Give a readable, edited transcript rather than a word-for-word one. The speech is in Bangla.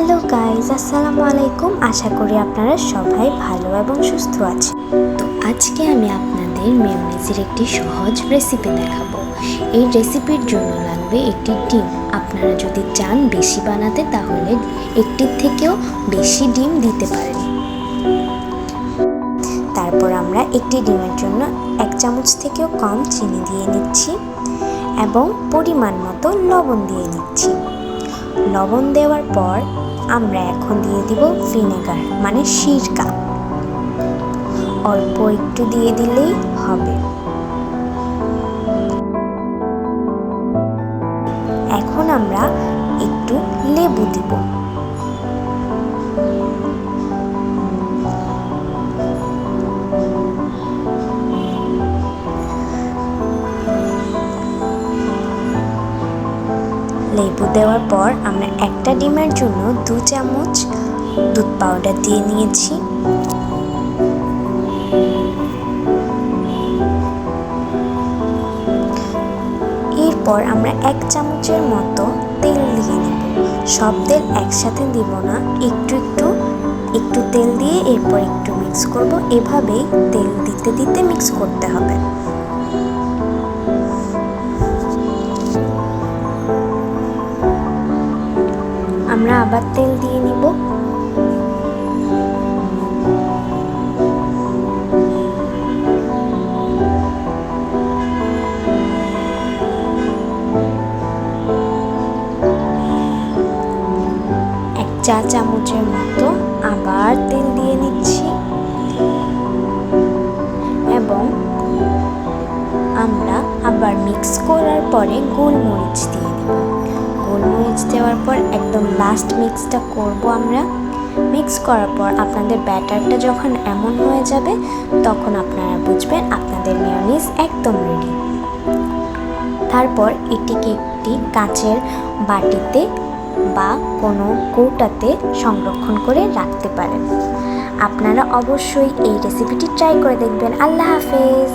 হ্যালো গাইজ, আসসালামু আলাইকুম। আশা করি আপনারা সবাই ভালো এবং সুস্থ আছেন। তো আজকে আমি আপনাদের মেয়োনিজের একটি সহজ রেসিপি দেখাবো। এই রেসিপির জন্য লাগবে একটি ডিম। আপনারা যদি চান বেশি বানাতে তাহলে একটির থেকেও বেশি ডিম দিতে পারেন। তারপর আমরা একটি ডিমের জন্য 1 চামচ থেকেও কম চিনি দিয়ে নিচ্ছি এবং পরিমাণ মতো লবণ দিয়ে নিচ্ছি। লবণ দেওয়ার পর আমরা এখন দিয়ে দিব ভিনেগার মানে সিরকা। অল্প একটু দিয়ে দিলেই হবে। এখন আমরা একটু লেবু দিব। লেবু দেওয়ার পর আমরা একটা ডিমের জন্য 2 চামচ দুধ পাউডার দিয়ে নিয়েছি। এরপর আমরা 1 চামচের মতো তেল দিয়ে নেব। সব তেল একসাথে দিব না, একটু একটু তেল দিয়ে এরপর একটু মিক্স করব। এভাবেই তেল দিতে দিতে মিক্স করতে হবে। আমরা আবার তেল দিয়ে নিব। এক চা চামচের মতো আবার তেল দিয়ে নিচ্ছি এবং আমরা আবার মিক্স করার পরে গোলমরিচ দিয়ে দেব। গোলমরিচ দেওয়ার পর একদম লাস্ট মিক্সটা করব আমরা। মিক্স করার পর আপনাদের ব্যাটারটা যখন এমন হয়ে যাবে তখন আপনারা বুঝবেন আপনাদের মেয়োনিজ একদম রেডি। তারপর এটিকে একটি কাচের বাটিতে বা কোনো কৌটাতে সংরক্ষণ করে রাখতে পারেন। আপনারা অবশ্যই এই রেসিপিটি ট্রাই করে দেখবেন। আল্লাহ হাফেজ।